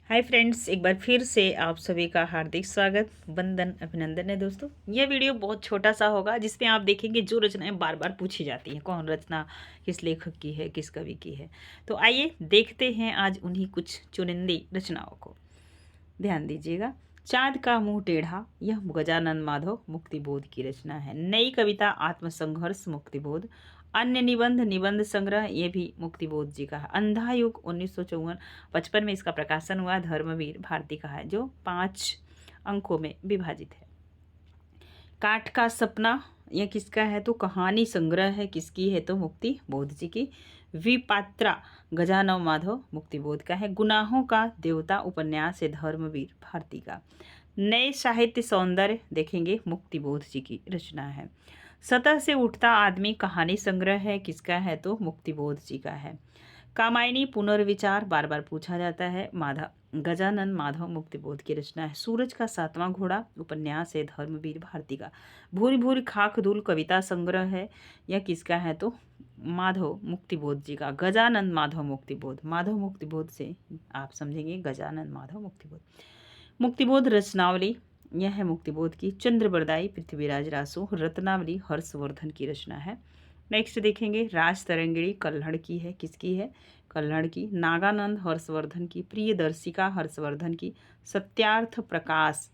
Hi friends, एक बार फिर से आप सभी का हार्दिक स्वागत, वंदन, अभिनंदन है दोस्तों। यह वीडियो बहुत छोटा सा होगा जिसमें आप देखेंगे जो रचनाएं बार बार पूछी जाती हैं, कौन रचना किस लेखक की है, किस कवि की है। तो आइए देखते हैं आज उन्हीं कुछ चुनिंदी रचनाओं को। ध्यान दीजिएगा। चाँद का मुंह टेढ़ा, यह गजानन माधव मुक्तिबोध की रचना है। नई कविता आत्मसंघर्ष मुक्तिबोध। अन्य निबंध निबंध संग्रह, ये भी मुक्तिबोध जी का है। अंधा युग 1954-55 में इसका प्रकाशन हुआ। धर्मवीर भारती का है जो 5 अंकों में विभाजित है। काठ का सपना, यह किसका है तो कहानी संग्रह है। किसकी है तो मुक्ति बोध जी की। विपात्रा गजानव माधव मुक्तिबोध का है। गुनाहों का देवता उपन्यास है धर्मवीर भारती का। नए साहित्य सौंदर्य देखेंगे मुक्तिबोध जी की रचना है। सतह से उठता आदमी कहानी संग्रह है। किसका है तो मुक्तिबोध जी का है। कामायनी पुनर्विचार बार बार पूछा जाता है, गजानन माधव मुक्तिबोध की रचना है। सूरज का 7वां घोड़ा उपन्यास है धर्मवीर भारती का। भूरी भूरी खाक धूल कविता संग्रह है। यह किसका है तो माधव मुक्तिबोध जी का। गजानन माधव मुक्तिबोध, माधव मुक्तिबोध से आप समझेंगे गजानन माधव मुक्तिबोध। मुक्तिबोध रचनावली, यह है मुक्तिबोध की। चंद्रबरदाई पृथ्वीराज रासो रत्नावली हर्षवर्धन की रचना है। नेक्स्ट देखेंगे राज तरंगिणी कल्हड़ की है। किसकी है कल्हड़ की। नागानंद हर्षवर्धन की। प्रियदर्शिका हर्षवर्धन की। सत्यार्थ प्रकाश,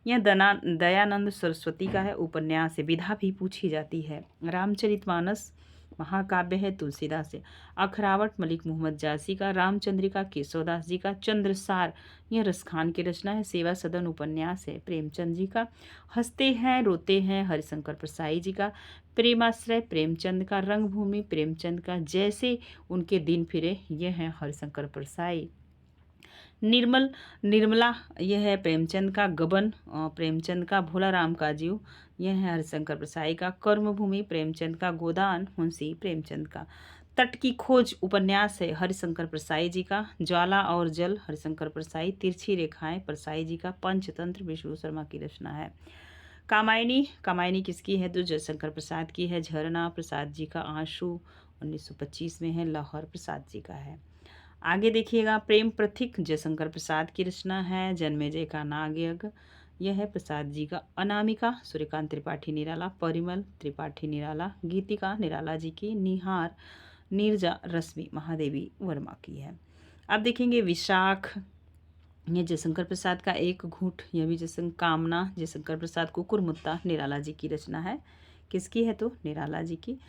यह दयानंद सरस्वती का है। उपन्यास है। विधा भी पूछी जाती है। रामचरितमानस महाकाव्य है तुलसीदास से। अखरावट मलिक मोहम्मद जासी का। रामचंद्रिका केशवदास जी का। चंद्रसार, यह रसखान की रचना है। सेवा सदन उपन्यास है प्रेमचंद जी का। हंसते हैं रोते हैं हरिशंकर प्रसाई जी का। प्रेमाश्रय प्रेमचंद का। रंगभूमि प्रेमचंद का। जैसे उनके दिन फिरे, यह है हरिशंकर प्रसाई। निर्मला, यह है प्रेमचंद का। गबन प्रेमचंद का। भोला राम का जीव, यह है हरिशंकर प्रसाई का। कर्मभूमि प्रेमचंद का। गोदान मुंशी प्रेमचंद का। तट की खोज उपन्यास है हरिशंकर प्रसाई जी का। ज्वाला और जल हरिशंकर प्रसाई। तिरछी रेखाएं प्रसाई जी का। पंचतंत्र विष्णु शर्मा की रचना है। कामायनी, कामायनी किसकी है तो जयशंकर प्रसाद की है। झरना प्रसाद जी का। आंसू 1925 में है, लाहौर प्रसाद जी का है। आगे देखिएगा प्रेम प्रथिक जयशंकर प्रसाद की रचना है। जन्मेजय का नागयज्ञ, यह है प्रसाद जी का। अनामिका सूर्यकांत त्रिपाठी निराला। परिमल त्रिपाठी निराला। गीतिका निराला जी की। निहार नीरजा रश्मि महादेवी वर्मा की है। अब देखेंगे विशाख, ये जयशंकर प्रसाद का। एक घूंट, यह भी जयशंकर। कामना जयशंकर प्रसाद। कुकुरमुत्ता निराला जी की रचना है। किसकी है तो निराला जी की।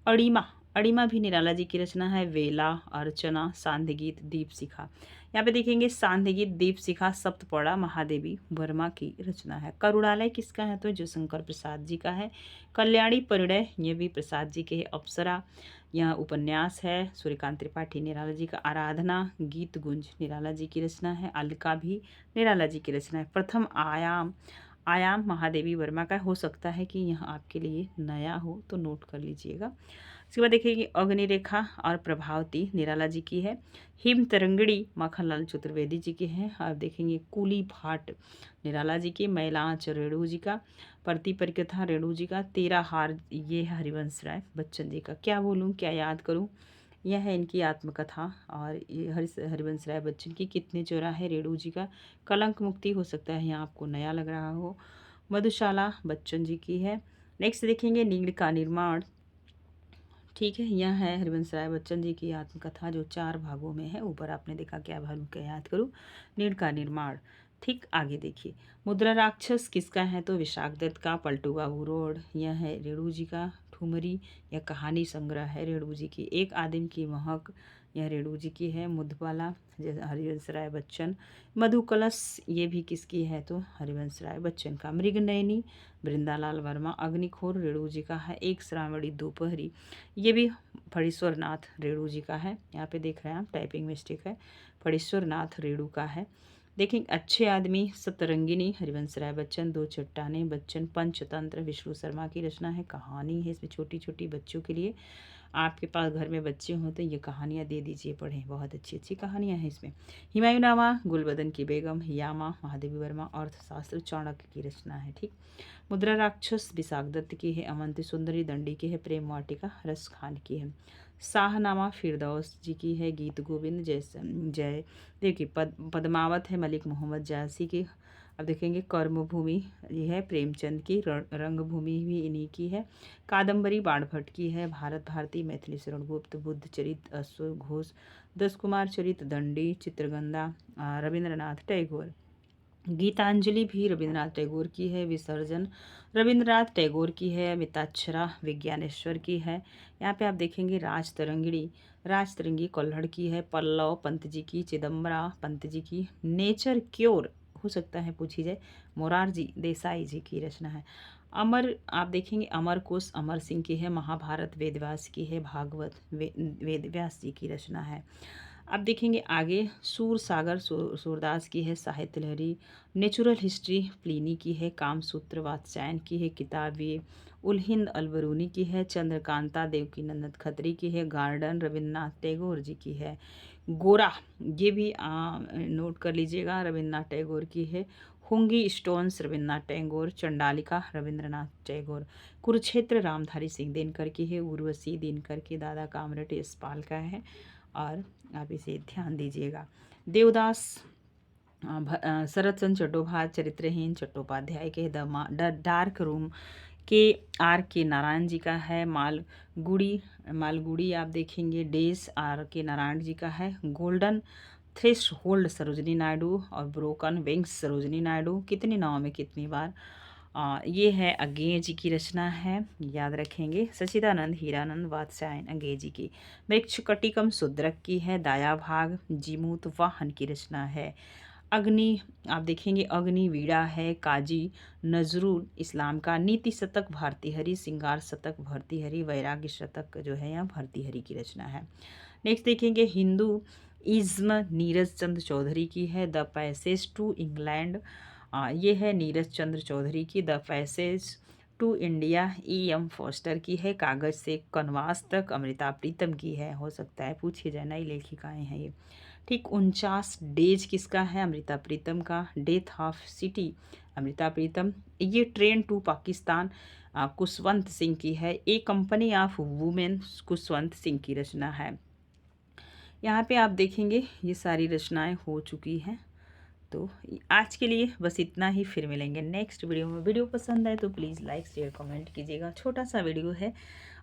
अड़िमा, अड़िमा भी निराला जी की रचना है। वेला अर्चना सांध्य गीत दीप शिखा, यहाँ पे देखेंगे सांध्य गीत दीप शिखा सप्तपड़ा महादेवी वर्मा की रचना है। करुणालय किसका है तो जयशंकर प्रसाद जी का है। कल्याणी परिणय, ये भी प्रसाद जी के है। अप्सरा, यह उपन्यास है सूर्यकांत त्रिपाठी निराला जी का। आराधना गीत गुंज निराला जी की रचना है। अलका भी निराला जी की रचना है। प्रथम आयाम, आयाम महादेवी वर्मा का। हो सकता है कि यह आपके लिए नया हो तो नोट कर लीजिएगा। इसके बाद देखिए अग्निरेखा और प्रभावती निराला जी की है। हिम तरंगड़ी माखनलाल चतुर्वेदी जी की है। और देखेंगे कूली भाट निराला जी की। मैलाच रेणु जी का। प्रति परिकथा रेणु जी का। तेरा हार, ये है हरिवंश राय बच्चन जी का। क्या बोलूँ क्या याद करूँ, यह है इनकी आत्मकथा। और ये हरिवंश राय बच्चन की। कितने चौराहे रेणु जी का। कलंक मुक्ति, हो सकता है यहाँ आपको नया लग रहा हो। मधुशाला बच्चन जी की है। नेक्स्ट देखेंगे नीड़ का निर्माण, ठीक है, यह है हरिवंश राय बच्चन जी की आत्मकथा जो 4 भागों में है। ऊपर आपने देखा क्या भाग क्या याद करूँ, नीड़ का निर्माण। ठीक, आगे देखिए मुद्रा राक्षस किसका है तो विशाख दत्त का। पलटू बाबू रोड, यह है रेणु जी का। ठुमरी, यह कहानी संग्रह है रेणु जी की। एक आदिम की महक, यह रेणु जी की है। मुद्धवाला हरिवंश राय बच्चन। मधु कलश, ये भी किसकी है तो हरिवंश राय बच्चन का। मृगनयनी वृंदालाल वर्मा। अग्निखोर रेणु जी का है। एक श्रावणी दोपहरी, ये भी फणीश्वर नाथ रेणु जी का है। यहाँ पे देख रहे हैं आप टाइपिंग मिस्टेक है, फणीश्वर नाथ रेणु का है। देखें अच्छे आदमी सतरंगिनी हरिवंश राय बच्चन। दो चट्टाने बच्चन। पंचतंत्र विष्णु शर्मा की रचना है। कहानी है इसमें छोटी छोटी बच्चों के लिए। आपके पास घर में बच्चे हों तो ये कहानियाँ दे दीजिए पढ़ें, बहुत अच्छी अच्छी कहानियाँ हैं इसमें। हुमायूंनामा गुलबदन की बेगम। यामा महादेवी वर्मा। अर्थशास्त्र चाणक्य की रचना है। ठीक, मुद्रा राक्षस विशाख दत्त की है। अवंती सुंदरी दंडी की है। प्रेम वाटिका रस खान की है। शाहनामा फिरदौस जी की है। गीत गोविंद जय देखिए पद्मावत है मलिक मोहम्मद जासी की। अब देखेंगे कर्मभूमि ये है प्रेमचंद की। रंगभूमि भी इन्हीं की है। कादम्बरी बाणभट्ट की है। भारत भारती मैथिली शरण गुप्त। बुद्ध चरित अश्व घोष। दस कुमार चरित दंडी चित्रगंधा रविंद्रनाथ टैगोर। गीतांजलि भी रविंद्रनाथ टैगोर की है। विसर्जन रविंद्रनाथ टैगोर की है। मिताक्षरा विज्ञानेश्वर की है। यहाँ पे आप देखेंगे राज तरंगी कोल्हड़ की है। पल्लव पंत जी की। चिदम्बरा पंत जी की। नेचर क्योर हो सकता है पूछी जाए, मोरारजी देसाई जी की रचना है। अमर आप देखेंगे अमर कोश अमर सिंह की है। महाभारत वेदव्यास की है। भागवत वेदव्यास जी की रचना है। अब देखेंगे आगे सूर सागर सूरदास की है। साहित्य लहरी। नेचुरल हिस्ट्री प्लीनी की है। कामसूत्र वात्स्यायन की है किताब ये। उल हिंद अलबरूनी की है। चंद्रकांता देवकीनंदन खत्री की है। गार्डन रविन्द्रनाथ टैगोर जी की है। गोरा ये भी नोट कर लीजिएगा रविन्द्रनाथ टैगोर की है। हुंगी स्टोन्स रविन्द्रनाथ टैगोर। चंडालिका रविन्द्रनाथ टैगोर। कुरुक्षेत्र रामधारी सिंह दिनकर की है। उर्वशी दिनकर के दादा कामरेड यशपाल का है और आप इसे ध्यान दीजिएगा। देवदास शरत चंद्र चट्टोपाध्याय चरित्रहीन चट्टोपाध्याय के द डार्क रूम के नारायण जी का है। मालगुड़ी आप देखेंगे डेज के नारायण जी का है। Golden threshold Sarojini Naidu और ब्रोकन विंग्स सरोजनी नायडू। कितनी नाव में कितनी बार ये है अज्ञेय जी की रचना है, याद रखेंगे। सच्चिदानंद हीरानंद वात्स्यायन अज्ञेय जी की। मृक्ष कटिकम शुद्रक की है। दाया भाग जीमूत वाहन की रचना है। अग्नि आप देखेंगे अग्नि वीड़ा है काजी नजरुल इस्लाम का। नीति शतक भारतीहरि। श्रृंगार शतक भर्तृहरि। वैराग्य शतक जो है यहाँ भर्तृहरि की रचना है। नेक्स्ट देखेंगे हिंदू इज्म नीरज चंद्र चौधरी की है। द पैसेज टू इंग्लैंड ये है नीरज चंद्र चौधरी की। The passage to India E.M. Forster की है। कागज से कनवास तक अमृता प्रीतम की है। हो सकता है पूछे जाए, नई लेखिकाएं हैं ये। ठीक 49 डेज किसका है? अमृता प्रीतम का। Death of city Amrita Pritam. ये ट्रेन टू पाकिस्तान कुशवंत सिंह की है। A company of women Khushwant Singh की रचना है। यहाँ पे आप देखेंगे ये सारी रचनाएं हो चुकी हैं। तो आज के लिए बस इतना ही, फिर मिलेंगे नेक्स्ट वीडियो में। वीडियो पसंद आए तो प्लीज़ लाइक शेयर कमेंट कीजिएगा। छोटा सा वीडियो है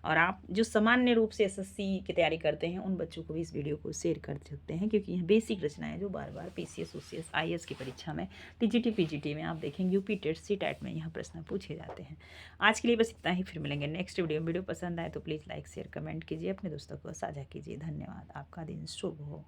और आप जो सामान्य रूप से एसएससी की तैयारी करते हैं उन बच्चों को भी इस वीडियो को शेयर कर सकते हैं, क्योंकि यह बेसिक रचना है जो बार बार पीसीएस ओसीएस आईएएस की परीक्षा में टीजीटी पीजीटी में आप देखेंगे, यूपी टेट सीटेट में यहाँ प्रश्न पूछे जाते हैं। आज के लिए बस इतना ही, फिर मिलेंगे नेक्स्ट वीडियो में। वीडियो पसंद आए तो प्लीज़ लाइक शेयर कमेंट कीजिए, अपने दोस्तों को साझा कीजिए। धन्यवाद। आपका दिन शुभ हो।